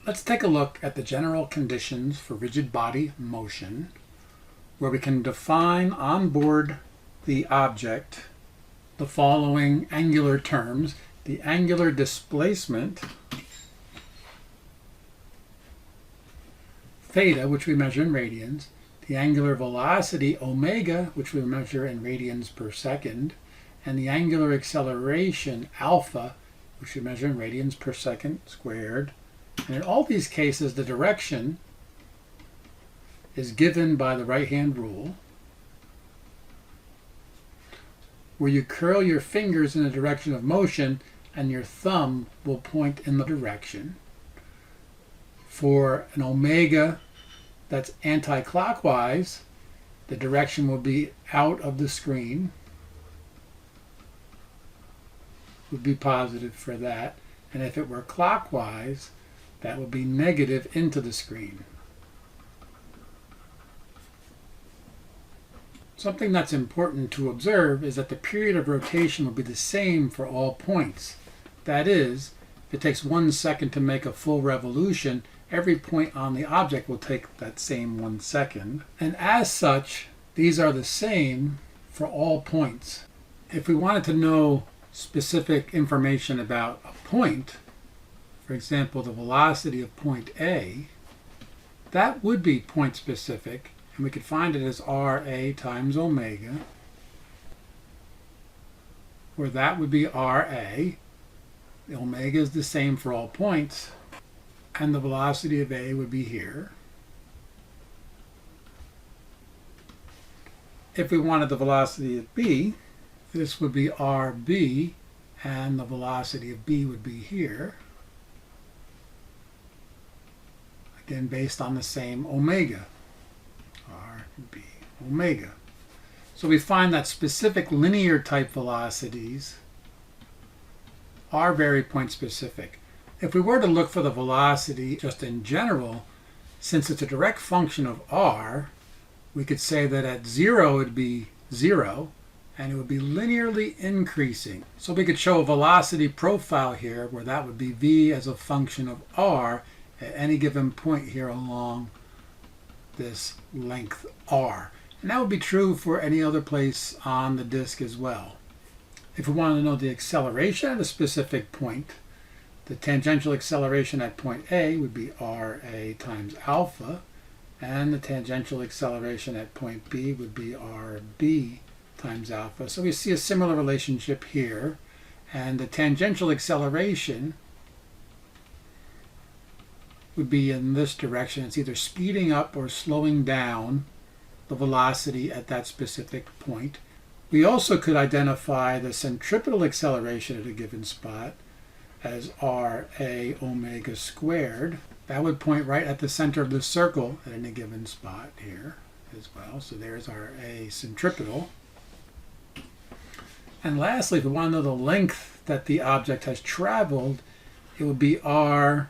Let's take a look at the general conditions for rigid body motion, where we can define on board the object the following angular terms: the angular displacement, theta, which we measure in radians, the angular velocity, omega, which we measure in radians per second, and the angular acceleration, alpha, which we measure in radians per second squared. And in all these cases, the direction is given by the right-hand rule, where you curl your fingers in the direction of motion and your thumb will point in the direction. For an omega that's anti-clockwise, the direction will be out of the screen, would be positive for that. And if it were clockwise, that would be negative into the screen. Something that's important to observe is that the period of rotation will be the same for all points. That is, if it takes 1 second to make a full revolution, every point on the object will take that same 1 second. And as such, these are the same for all points. If we wanted to know specific information about a point, for example, the velocity of point A, that would be point specific, and we could find it as RA times omega, where that would be RA. The omega is the same for all points, and the velocity of A would be here. If we wanted the velocity of B, this would be RB, and the velocity of B would be here. Again, based on the same omega, RB omega. So we find that specific linear type velocities are very point specific. If we were to look for the velocity just in general, since it's a direct function of r, we could say that at 0 it would be 0, and it would be linearly increasing. So we could show a velocity profile here where that would be v as a function of r at any given point here along this length r. And that would be true for any other place on the disk as well. If we wanted to know the acceleration at a specific point, the tangential acceleration at point A would be RA times alpha, and the tangential acceleration at point B would be RB times alpha. So we see a similar relationship here, and the tangential acceleration would be in this direction. It's either speeding up or slowing down the velocity at that specific point. We also could identify the centripetal acceleration at a given spot as RA omega squared. That would point right at the center of the circle at any given spot here as well. So there's our A centripetal. And lastly, if we want to know the length that the object has traveled, it would be RA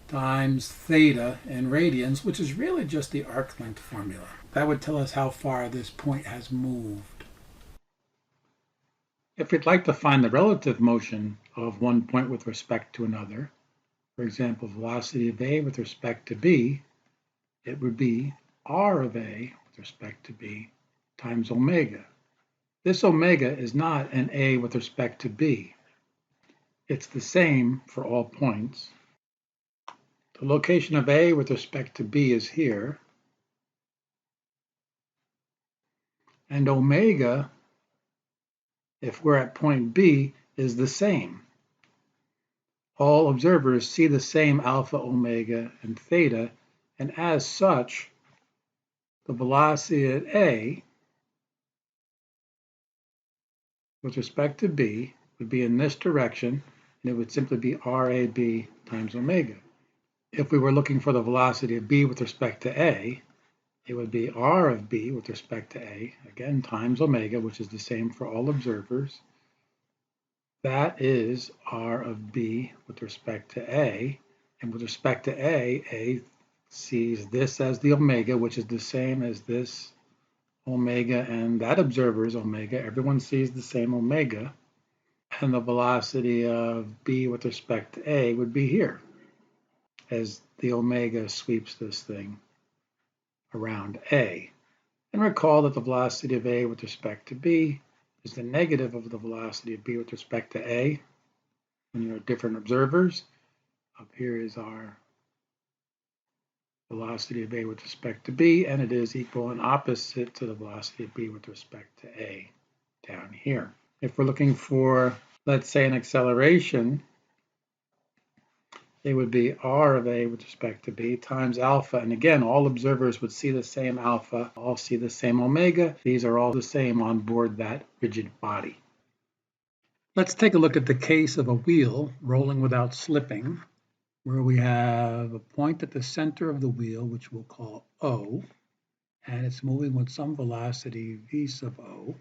times theta in radians, which is really just the arc length formula. That would tell us how far this point has moved. If we'd like to find the relative motion of one point with respect to another, for example, velocity of A with respect to B, it would be R of A with respect to B times omega. This omega is not an A with respect to B. It's the same for all points. The location of A with respect to B is here, and omega, if we're at point B, is the same. All observers see the same alpha, omega, and theta, and as such, the velocity at A with respect to B would be in this direction, and it would simply be RAB times omega. If we were looking for the velocity of B with respect to A, it would be R of B with respect to A, again, times omega, which is the same for all observers. That is R of B with respect to A, and with respect to A sees this as the omega, which is the same as this omega, and that observer's omega. Everyone sees the same omega, and the velocity of B with respect to A would be here. as the omega sweeps this thing around A. And recall that the velocity of A with respect to B is the negative of the velocity of B with respect to A when you have different observers. Up here is our velocity of A with respect to B, and it is equal and opposite to the velocity of B with respect to A down here. If we're looking for, let's say, an acceleration, it would be r of A with respect to B times alpha. And again, all observers would see the same alpha, all see the same omega. These are all the same on board that rigid body. Let's take a look at the case of a wheel rolling without slipping, where we have a point at the center of the wheel, which we'll call O, and it's moving with some velocity v sub O,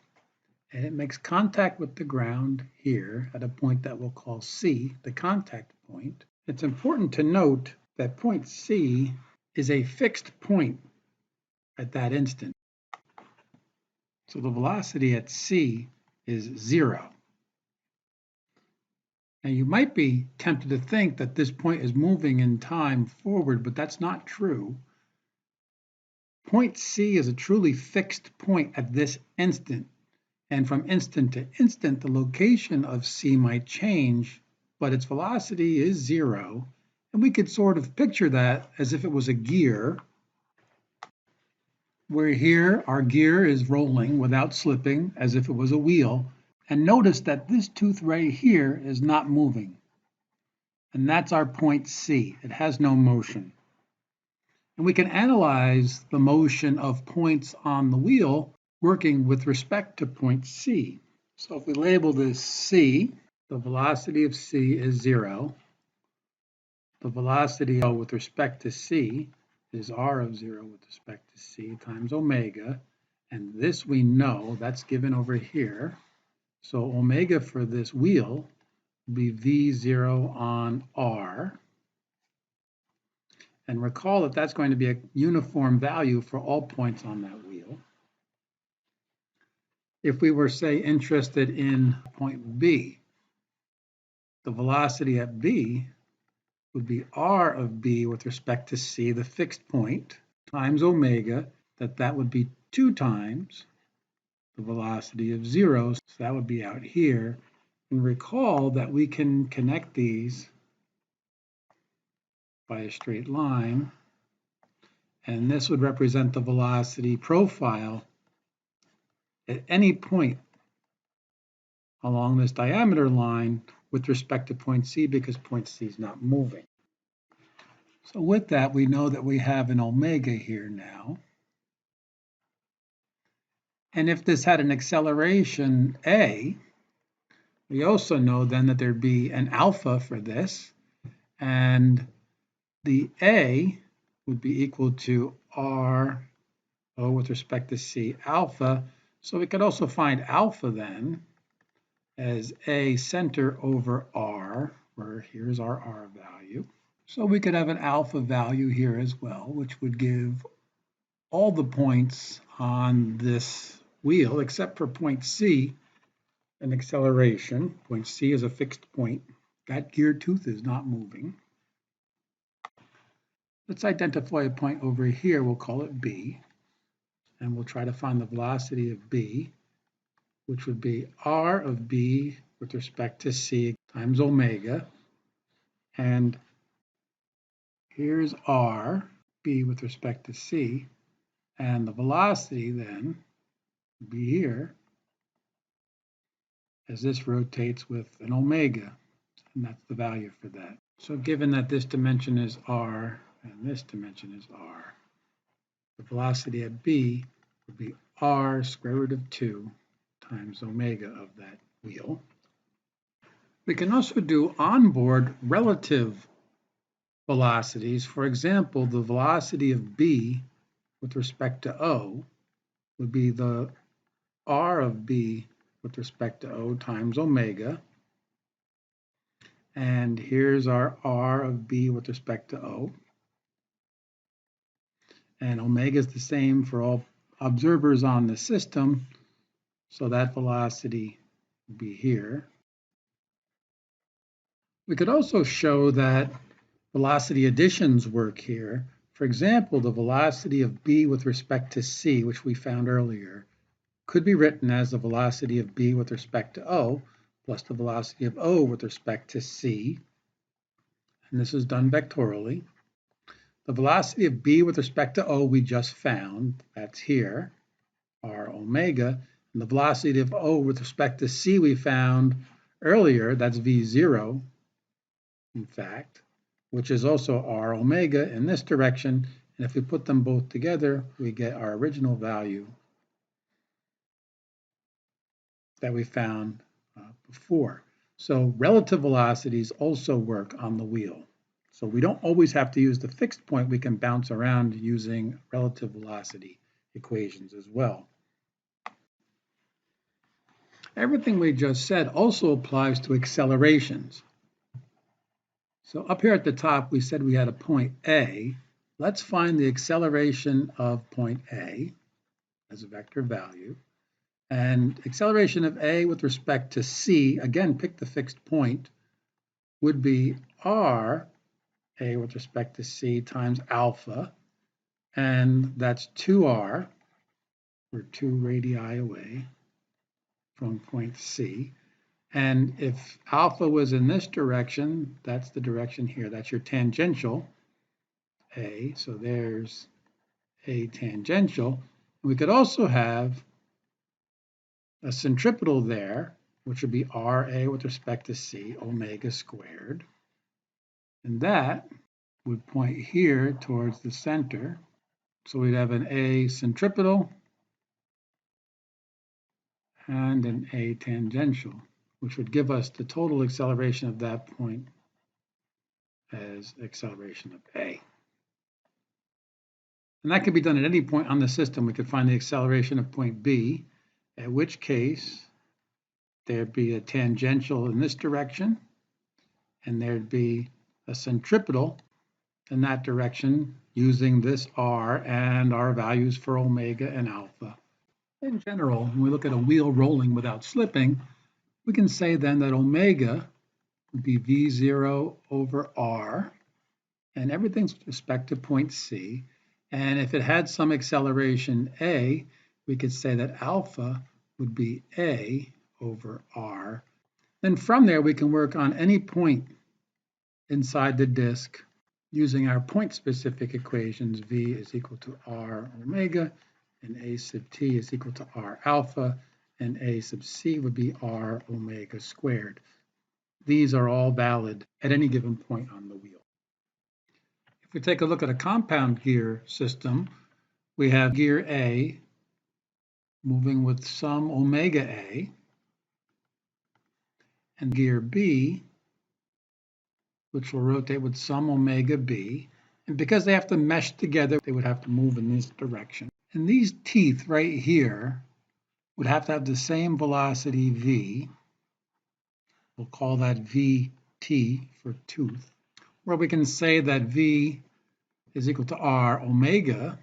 and it makes contact with the ground here at a point that we'll call C, the contact point. It's important to note that point C is a fixed point at that instant. So the velocity at C is 0. Now you might be tempted to think that this point is moving in time forward, but that's not true. Point C is a truly fixed point at this instant, and from instant to instant, the location of C might change, but its velocity is 0, and we could sort of picture that as if it was a gear, where here our gear is rolling without slipping as if it was a wheel, and notice that this tooth right here is not moving. And that's our point C. It has no motion. And we can analyze the motion of points on the wheel working with respect to point C. So if we label this C, the velocity of C is 0. The velocity with respect to C is r of 0 with respect to C times omega. And this we know, that's given over here. So omega for this wheel be V0 on R. And recall that that's going to be a uniform value for all points on that wheel. If we were, say, interested in point B, the velocity at B would be R of B with respect to C, the fixed point, times omega, that would be 2 times the velocity of 0. So that would be out here. And recall that we can connect these by a straight line, and this would represent the velocity profile at any point along this diameter line with respect to point C, because point C is not moving. So with that, we know that we have an omega here now. And if this had an acceleration A, we also know then that there'd be an alpha for this, and the A would be equal to R O with respect to C alpha. So we could also find alpha then as A center over R, where here's our R value. So we could have an alpha value here as well, which would give all the points on this wheel, except for point C, an acceleration. Point C is a fixed point. That gear tooth is not moving. Let's identify a point over here. We'll call it B, and we'll try to find the velocity of B, which would be R of B with respect to C times omega. And here's R, B with respect to C, and the velocity then would be here as this rotates with an omega, and that's the value for that. So given that this dimension is R and this dimension is R, the velocity at B would be R square root of 2 times omega of that wheel. We can also do onboard relative velocities. For example, the velocity of B with respect to O would be the R of B with respect to O times omega. And here's our R of B with respect to O. And omega is the same for all observers on the system, so that velocity would be here. We could also show that velocity additions work here. For example, the velocity of b with respect to c, which we found earlier, could be written as the velocity of b with respect to o plus the velocity of o with respect to c. And this is done vectorially. The velocity of b with respect to o we just found, that's here, r omega. And the velocity of o with respect to c we found earlier, that's v0, in fact, which is also r omega in this direction. And if we put them both together, we get our original value that we found before. So relative velocities also work on the wheel. So we don't always have to use the fixed point. We can bounce around using relative velocity equations as well. Everything we just said also applies to accelerations. So up here at the top, we said we had a point A. Let's find the acceleration of point A as a vector value. And acceleration of A with respect to C, again, pick the fixed point, would be r A with respect to C times alpha. And that's 2r. We're 2 radii away from point C. And if alpha was in this direction, that's the direction here. That's your tangential A. So there's A tangential. We could also have a centripetal there, which would be RA with respect to C, omega squared. And that would point here towards the center. So we'd have an A centripetal and an A tangential, which would give us the total acceleration of that point as acceleration of A. And that could be done at any point on the system. We could find the acceleration of point B, at which case there'd be a tangential in this direction, and there'd be a centripetal in that direction using this R and our values for omega and alpha. In general, when we look at a wheel rolling without slipping, we can say then that omega would be V0 over R, and everything's with respect to point C. And if it had some acceleration A, we could say that alpha would be A over R. Then from there, we can work on any point inside the disk using our point-specific equations. V is equal to R omega, and A sub t is equal to R alpha, and A sub c would be R omega squared. These are all valid at any given point on the wheel. If we take a look at a compound gear system, we have gear A moving with some omega A, and gear B, which will rotate with some omega B. And because they have to mesh together, they would have to move in this direction. And these teeth right here would have to have the same velocity V. We'll call that Vt for tooth, where we can say that V is equal to R omega,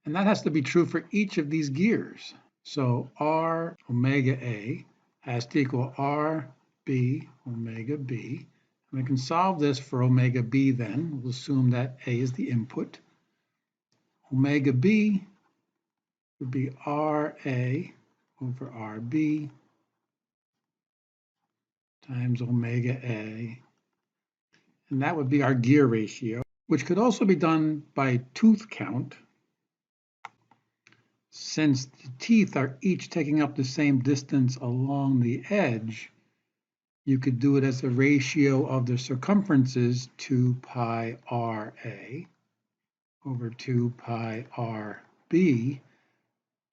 and that has to be true for each of these gears. So R omega A has to equal R B omega B. And we can solve this for omega B then. We'll assume that A is the input. Omega B would be RA over RB times omega A. And that would be our gear ratio, which could also be done by tooth count. Since the teeth are each taking up the same distance along the edge, you could do it as a ratio of the circumferences 2 pi RA over 2 pi RB,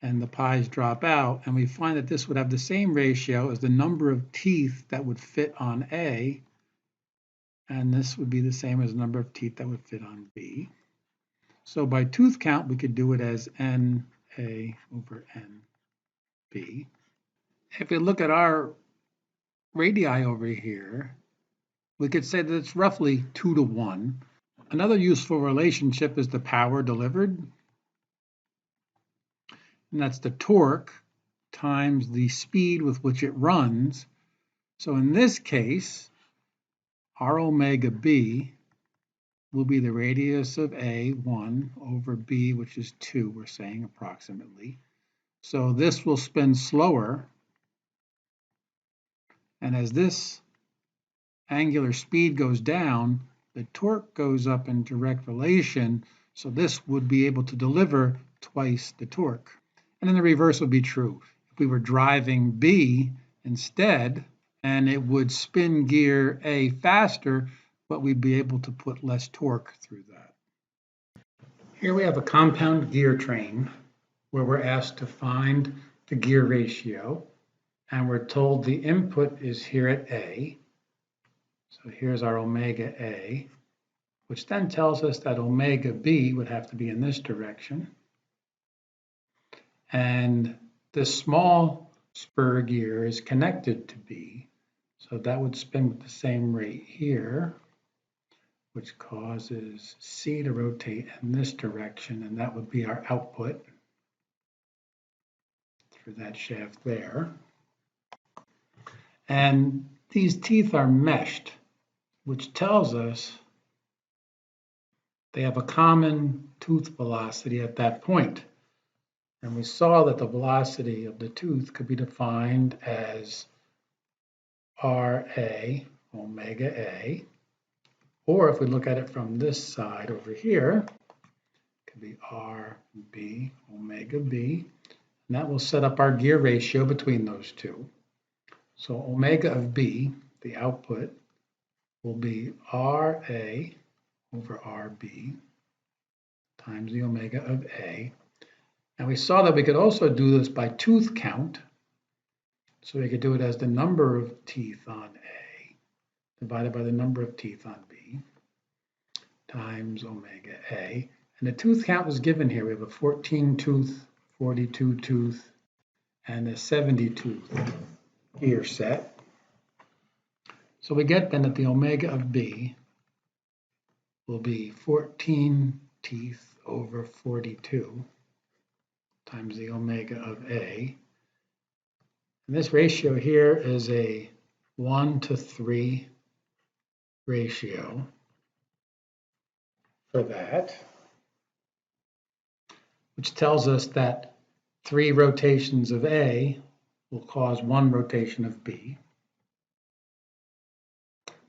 and the pi's drop out, and we find that this would have the same ratio as the number of teeth that would fit on A, and this would be the same as the number of teeth that would fit on B. So by tooth count, we could do it as NA over NB. If we look at our radii over here, we could say that it's roughly 2 to 1. Another useful relationship is the power delivered, and that's the torque times the speed with which it runs. So in this case, R omega B will be the radius of A, 1, over B, which is 2, we're saying approximately. So this will spin slower, and as this angular speed goes down, the torque goes up in direct relation, so this would be able to deliver twice the torque. And then the reverse would be true. If we were driving B instead, and it would spin gear A faster, but we'd be able to put less torque through that. Here we have a compound gear train where we're asked to find the gear ratio, and we're told the input is here at A. So here's our omega A, which then tells us that omega B would have to be in this direction. And this small spur gear is connected to B, so that would spin with the same rate here, which causes C to rotate in this direction, and that would be our output through that shaft there. And these teeth are meshed, which tells us they have a common tooth velocity at that point. And we saw that the velocity of the tooth could be defined as RA omega A, or if we look at it from this side over here, it could be RB omega B, and that will set up our gear ratio between those two. So omega of B, the output, will be RA over RB times the omega of A. And we saw that we could also do this by tooth count. So we could do it as the number of teeth on A divided by the number of teeth on B times omega A. And the tooth count is given here. We have a 14 tooth, 42 tooth, and a 70 tooth gear set. So we get then that the omega of B will be 14 teeth over 42 times the omega of A. And this ratio here is a 1:3 ratio for that, which tells us that 3 rotations of A will cause 1 rotation of B.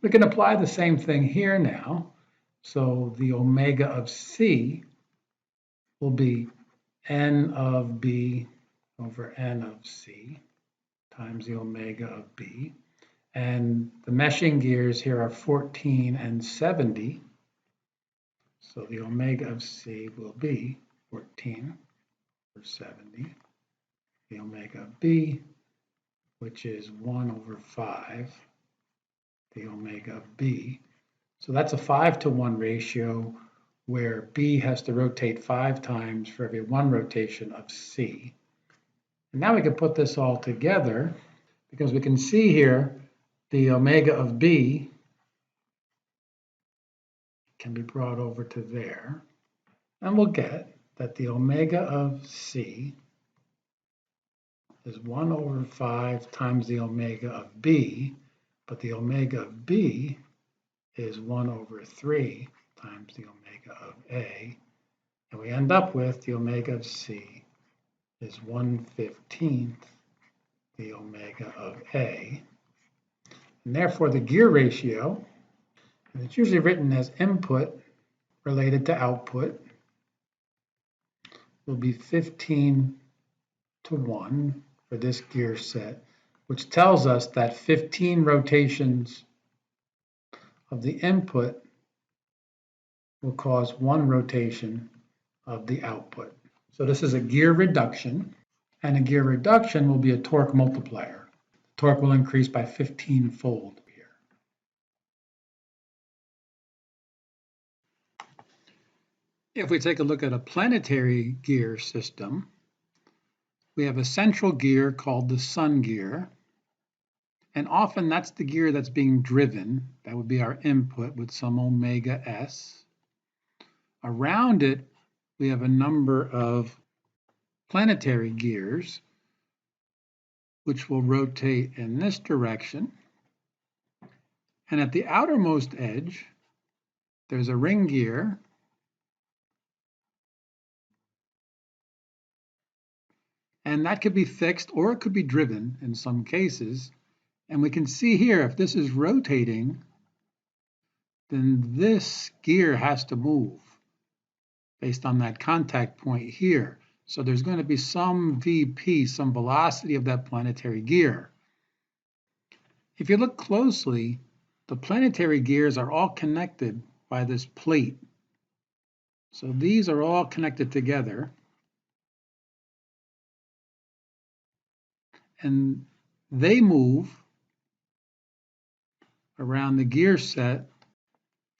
We can apply the same thing here now. So the omega of C will be N of B over N of C times the omega of B. And the meshing gears here are 14 and 70. So the omega of C will be 14 over 70. The omega of B, which is 1 over 5, the omega of B. So that's a 5-to-1 ratio where B has to rotate 5 times for every 1 rotation of C. And now we can put this all together because we can see here the omega of B can be brought over to there. And we'll get that the omega of C is 1 over 5 times the omega of B, but the omega of B is 1 over 3 times the omega of A. And we end up with the omega of C is 1/15 the omega of A. And therefore the gear ratio, and it's usually written as input related to output, will be 15-to-1 for this gear set, which tells us that 15 rotations of the input will cause 1 rotation of the output. So this is a gear reduction, and a gear reduction will be a torque multiplier. The torque will increase by 15-fold here. If we take a look at a planetary gear system, we have a central gear called the sun gear, and often that's the gear that's being driven. That would be our input with some omega S. Around it, we have a number of planetary gears, which will rotate in this direction. And at the outermost edge, there's a ring gear, and that could be fixed or it could be driven in some cases. And we can see here, if this is rotating, then this gear has to move based on that contact point here. So there's going to be some VP, some velocity of that planetary gear. If you look closely, the planetary gears are all connected by this plate. So these are all connected together. And they move around the gear set.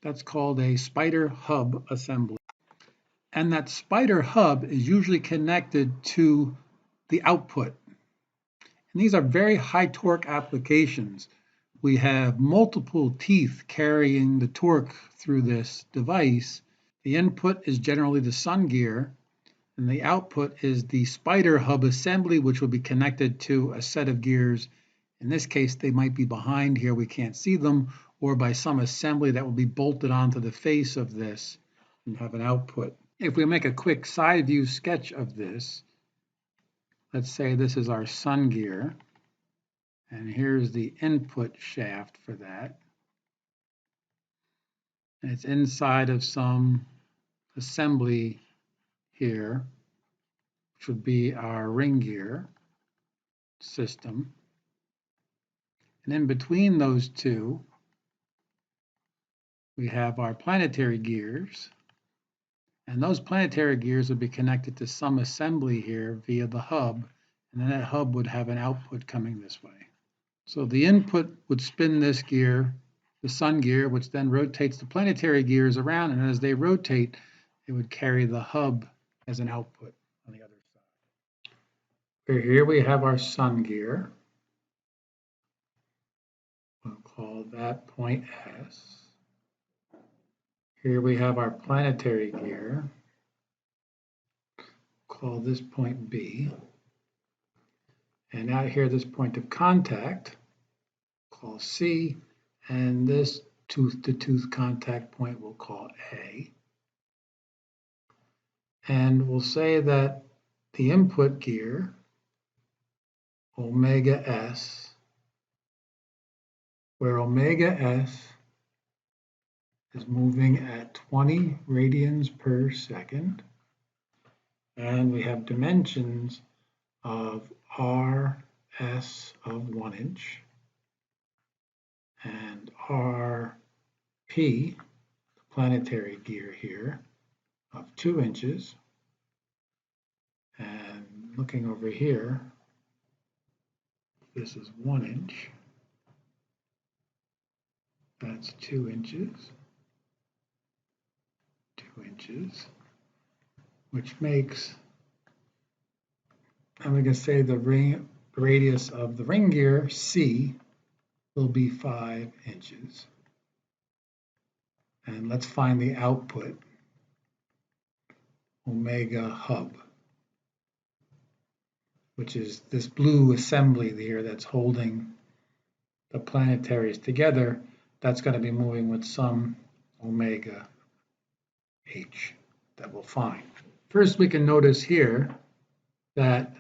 That's called a spider hub assembly. And that spider hub is usually connected to the output. And these are very high torque applications. We have multiple teeth carrying the torque through this device. The input is generally the sun gear, and the output is the spider hub assembly, which will be connected to a set of gears. In this case, they might be behind here, we can't see them, or by some assembly that will be bolted onto the face of this and have an output. If we make a quick side view sketch of this, let's say this is our sun gear, and here's the input shaft for that. And it's inside of some assembly here, which would be our ring gear system. And in between those two, we have our planetary gears. And those planetary gears would be connected to some assembly here via the hub. And then that hub would have an output coming this way. So the input would spin this gear, the sun gear, which then rotates the planetary gears around. And as they rotate, it would carry the hub as an output on the other side. Here we have our sun gear. We'll call that point S. Here we have our planetary gear. Call this point B. And out here, this point of contact, call C. And this tooth-to-tooth contact point we'll call A. And we'll say that the input gear, omega S, where omega S is moving at 20 radians per second. And we have dimensions of RS of 1 inch and RP, the planetary gear here, of 2 inches. And looking over here, this is 1 inch. That's 2 inches. 2 inches, which makes, and we can say the radius of the ring gear, C, will be 5 inches. And let's find the output, omega hub, which is this blue assembly here that's holding the planetaries together. That's going to be moving with some omega H that we'll find. First, we can notice here that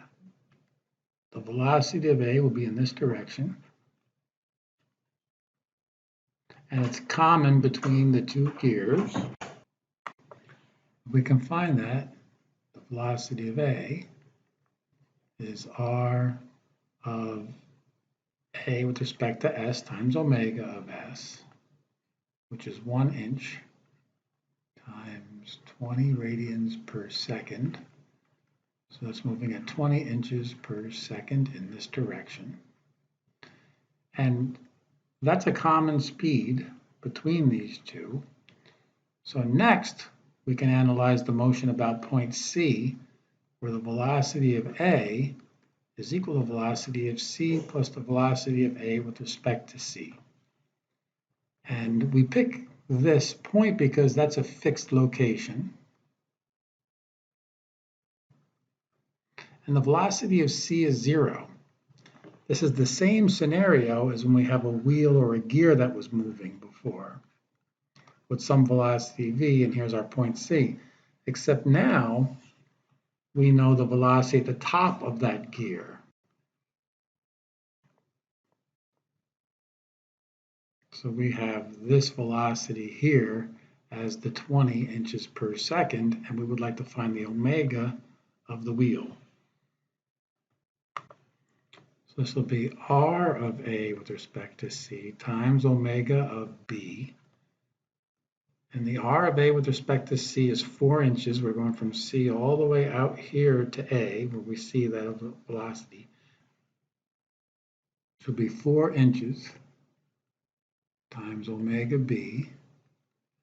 the velocity of A will be in this direction. And it's common between the two gears. We can find that the velocity of A is R of A with respect to S times omega of S, which is 1 inch times 20 radians per second. So that's moving at 20 inches per second in this direction. And that's a common speed between these two. So next, we can analyze the motion about point C, where the velocity of A is equal to the velocity of C plus the velocity of A with respect to C. And we pick this point because that's a fixed location. And the velocity of C is 0. This is the same scenario as when we have a wheel or a gear that was moving before. with some velocity v, and here's our point C. Except now we know the velocity at the top of that gear. So we have this velocity here as the 20 inches per second, and we would like to find the omega of the wheel. So this will be r of A with respect to C times omega of B. And the r of A with respect to C is 4 inches. We're going from C all the way out here to A, where we see that velocity. This will be 4 inches times omega B.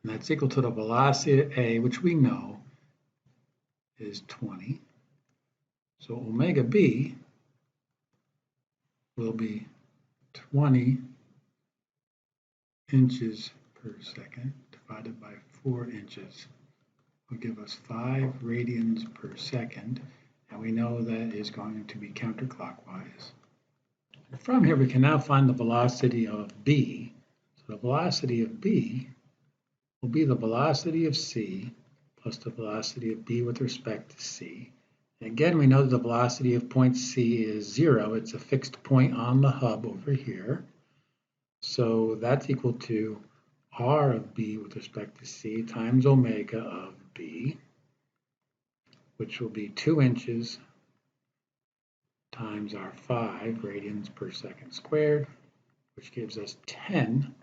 And that's equal to the velocity at A, which we know is 20. So omega B will be 20 inches per second divided by 4 inches will give us 5 radians per second, and we know that is going to be counterclockwise. From here we can now find the velocity of B. So the velocity of B will be the velocity of C plus the velocity of B with respect to C. And again, we know that the velocity of point C is 0. It's a fixed point on the hub over here. So that's equal to r of B with respect to C times omega of B, which will be 2 inches times our 5 radians per second squared, which gives us 10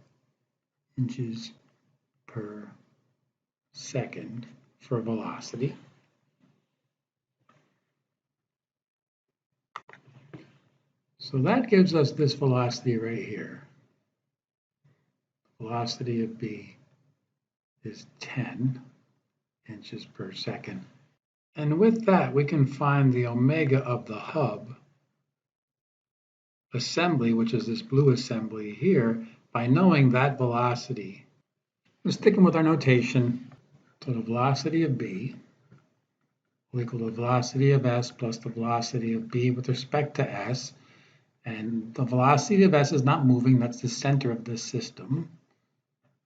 inches per second for velocity. So that gives us this velocity right here. Velocity of B is 10 inches per second. And with that, we can find the omega of the hub assembly, which is this blue assembly here, by knowing that velocity. We're sticking with our notation. So the velocity of B will equal the velocity of S plus the velocity of B with respect to S. And the velocity of S is not moving, that's the center of this system.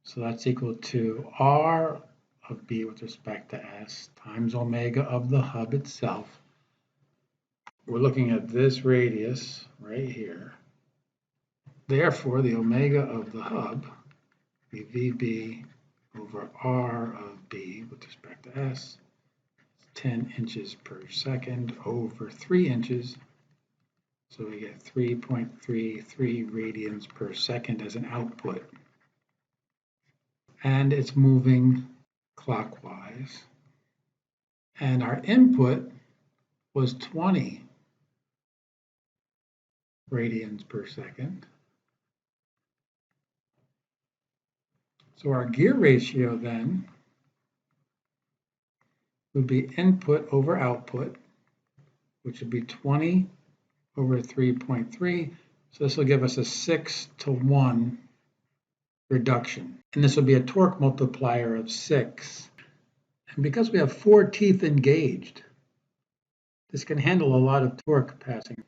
So that's equal to r of B with respect to S times omega of the hub itself. We're looking at this radius right here. Therefore, the omega of the hub will be VB over r of B with respect to S. 10 inches per second over 3 inches. So we get 3.33 radians per second as an output. And it's moving clockwise. And our input was 20 radians per second. So our gear ratio then would be input over output, which would be 20 over 3.3. So this will give us a 6-to-1 reduction. And this will be a torque multiplier of 6. And because we have 4 teeth engaged, this can handle a lot of torque passing.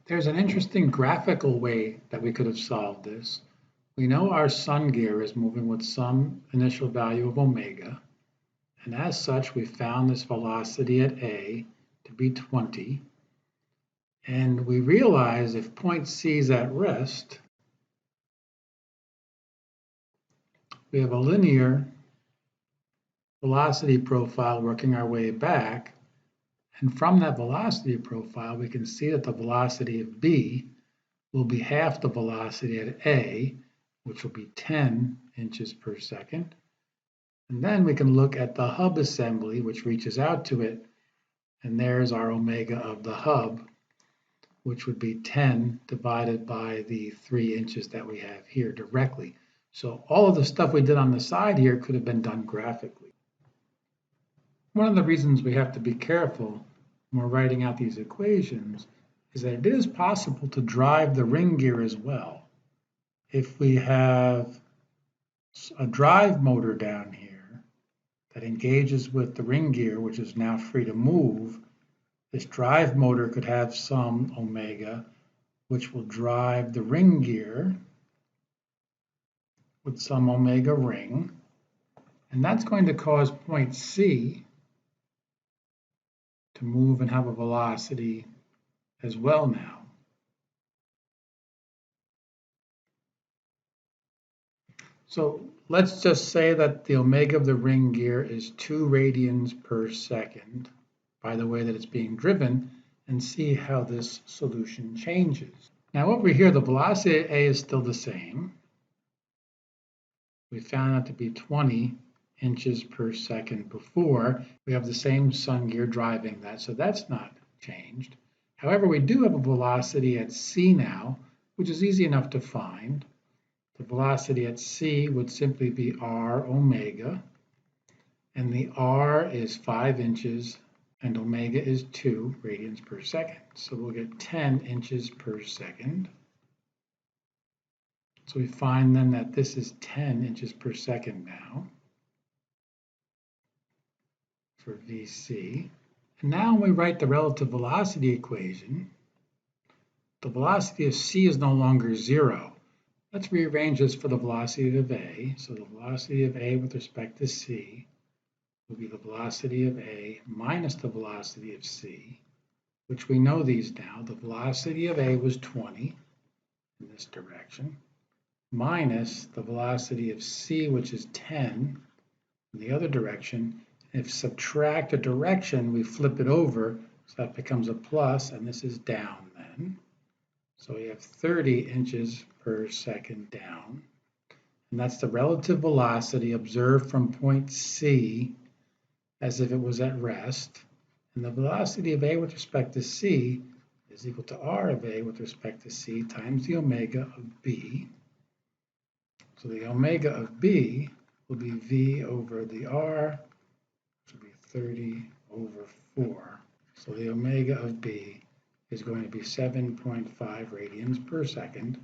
There's an interesting graphical way that we could have solved this. We know our sun gear is moving with some initial value of omega. And as such, we found this velocity at A to be 20. And we realize if point C is at rest, we have a linear velocity profile working our way back. And from that velocity profile, we can see that the velocity of B will be half the velocity at A, which will be 10 inches per second. And then we can look at the hub assembly, which reaches out to it. And there's our omega of the hub, which would be 10 divided by the 3 inches that we have here directly. So all of the stuff we did on the side here could have been done graphically. One of the reasons we have to be careful when we're writing out these equations is that it is possible to drive the ring gear as well. If we have a drive motor down here that engages with the ring gear, which is now free to move, this drive motor could have some omega, which will drive the ring gear with some omega ring, and that's going to cause point C to move and have a velocity as well now. So let's just say that the omega of the ring gear is 2 radians per second by the way that it's being driven, and see how this solution changes. Now over here, the velocity at A is still the same. We found that to be 20 inches per second before. We have the same sun gear driving that, so that's not changed. However, we do have a velocity at C now, which is easy enough to find. The velocity at C would simply be r omega, and the r is 5 inches, and omega is 2 radians per second. So we'll get 10 inches per second. So we find then that this is 10 inches per second now for VC. And now when we write the relative velocity equation, the velocity of C is no longer 0. Let's rearrange this for the velocity of A. So the velocity of A with respect to C will be the velocity of A minus the velocity of C, which we know these now. The velocity of A was 20 in this direction, minus the velocity of C, which is 10 in the other direction. If subtract a direction, we flip it over, so that becomes a plus, and this is down then. So we have 30 inches per second down. And that's the relative velocity observed from point C as if it was at rest. And the velocity of A with respect to C is equal to r of A with respect to C times the omega of B. So the omega of B will be V over the R, which will be 30 over 4. So the omega of B is going to be 7.5 radians per second.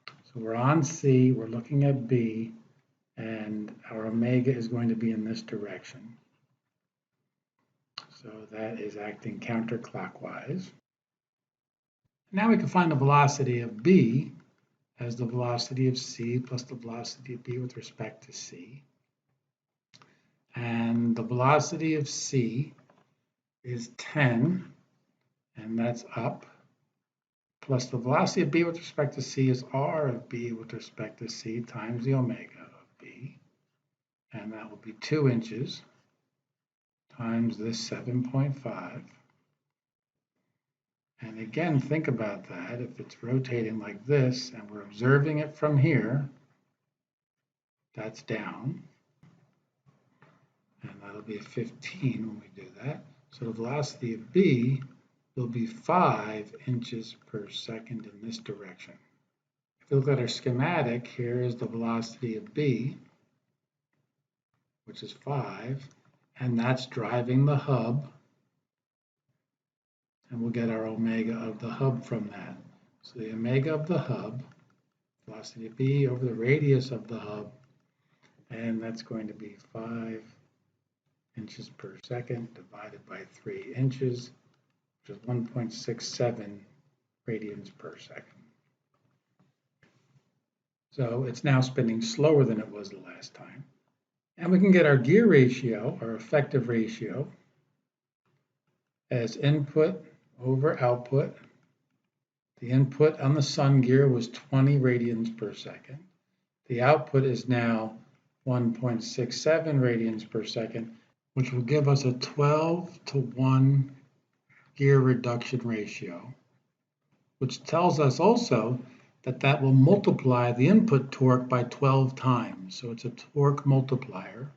So we're on C, we're looking at B, and our omega is going to be in this direction. So that is acting counterclockwise. Now we can find the velocity of B as the velocity of C plus the velocity of B with respect to C. And the velocity of C is 10, and that's up, plus the velocity of B with respect to C is r of B with respect to C times the omega of B, and that will be 2 inches times this 7.5. And again, think about that. If it's rotating like this and we're observing it from here, that's down. And that'll be a 15 when we do that. So the velocity of B will be 5 inches per second in this direction. If you look at our schematic, here is the velocity of B, which is 5, and that's driving the hub. And we'll get our omega of the hub from that. So the omega of the hub, velocity of B over the radius of the hub, and that's going to be 5 inches per second divided by 3 inches, which is 1.67 radians per second. So it's now spinning slower than it was the last time. And we can get our gear ratio, our effective ratio, as input over output. The input on the sun gear was 20 radians per second. The output is now 1.67 radians per second, which will give us a 12:1 gear reduction ratio, which tells us also that that will multiply the input torque by 12 times. So it's a torque multiplier.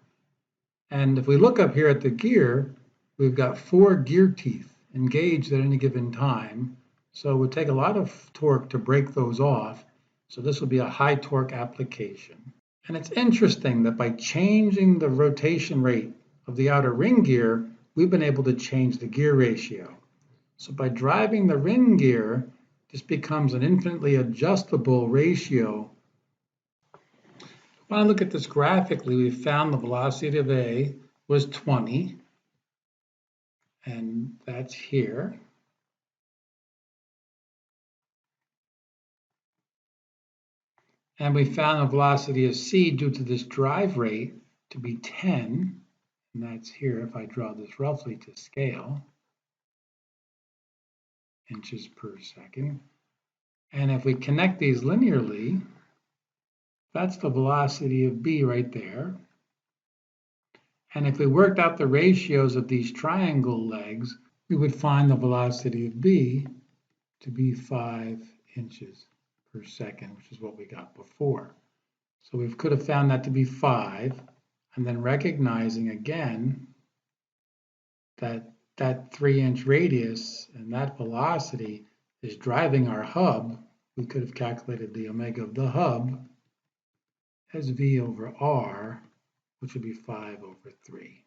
And if we look up here at the gear, we've got 4 gear teeth engaged at any given time. So it would take a lot of torque to break those off. So this will be a high torque application. And it's interesting that by changing the rotation rate of the outer ring gear, we've been able to change the gear ratio. So by driving the ring gear, this becomes an infinitely adjustable ratio. When I look at this graphically, we found the velocity of A was 20, and that's here. And we found the velocity of c due to this drive rate to be 10, and that's here if I draw this roughly to scale, inches per second. And if we connect these linearly, that's the velocity of b right there. And if we worked out the ratios of these triangle legs, we would find the velocity of b to be 5 inches per second, which is what we got before. So we could have found that to be 5, and then recognizing again that that 3-inch radius and that velocity is driving our hub, we could have calculated the omega of the hub as v over r, which would be 5 over 3.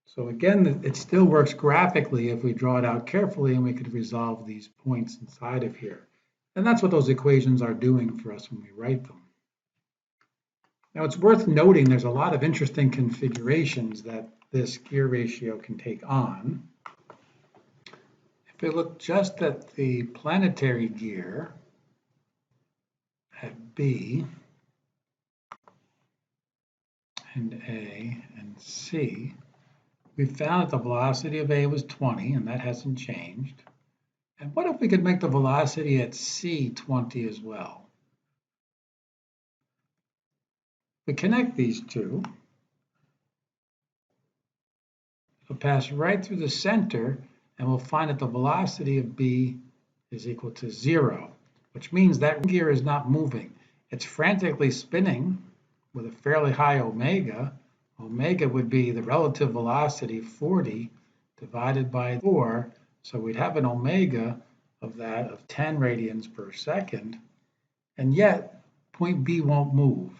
So again, it still works graphically if we draw it out carefully, and we could resolve these points inside of here. And that's what those equations are doing for us when we write them. Now it's worth noting there's a lot of interesting configurations that this gear ratio can take on. If we look just at the planetary gear at B and A and C, we found that the velocity of A was 20, and that hasn't changed. And what if we could make the velocity at C 20 as well? We connect these two. It'll pass right through the center, and we'll find that the velocity of B is equal to 0, which means that gear is not moving. It's frantically spinning with a fairly high omega. Omega would be the relative velocity 40 divided by 4, so we'd have an omega of that of 10 radians per second, and yet point B won't move,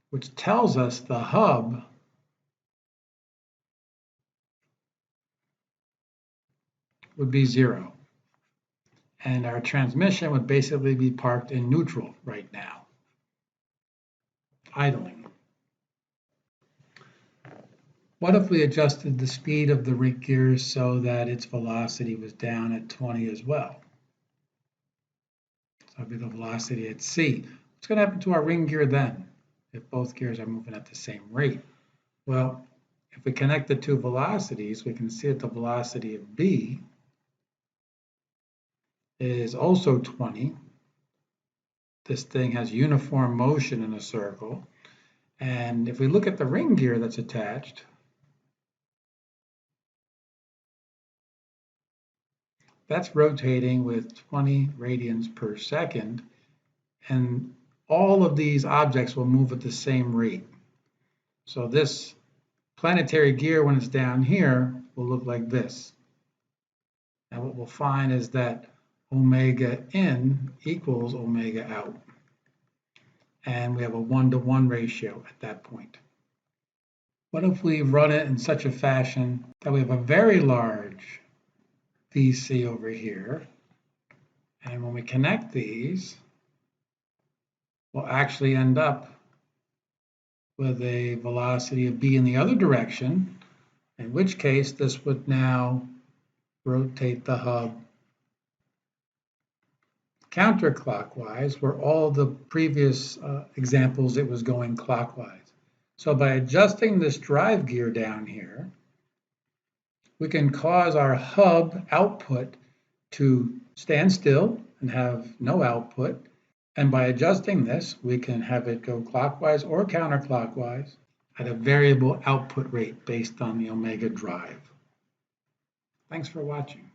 which tells us the hub would be 0. And our transmission would basically be parked in neutral right now, idling. What if we adjusted the speed of the rig gear so that its velocity was down at 20 as well? So that would be the velocity at C. What's going to happen to our ring gear then if both gears are moving at the same rate? Well, if we connect the two velocities, we can see that the velocity of B is also 20. This thing has uniform motion in a circle. And if we look at the ring gear that's attached, that's rotating with 20 radians per second. And all of these objects will move at the same rate. So this planetary gear, when it's down here, will look like this. And what we'll find is that omega in equals omega out. And we have a 1-to-1 ratio at that point. What if we run it in such a fashion that we have a very large VC over here, and when we connect these, we'll actually end up with a velocity of B in the other direction, in which case this would now rotate the hub counterclockwise, where all the previous examples it was going clockwise. So by adjusting this drive gear down here, we can cause our hub output to stand still and have no output. And by adjusting this, we can have it go clockwise or counterclockwise at a variable output rate based on the omega drive. Thanks for watching.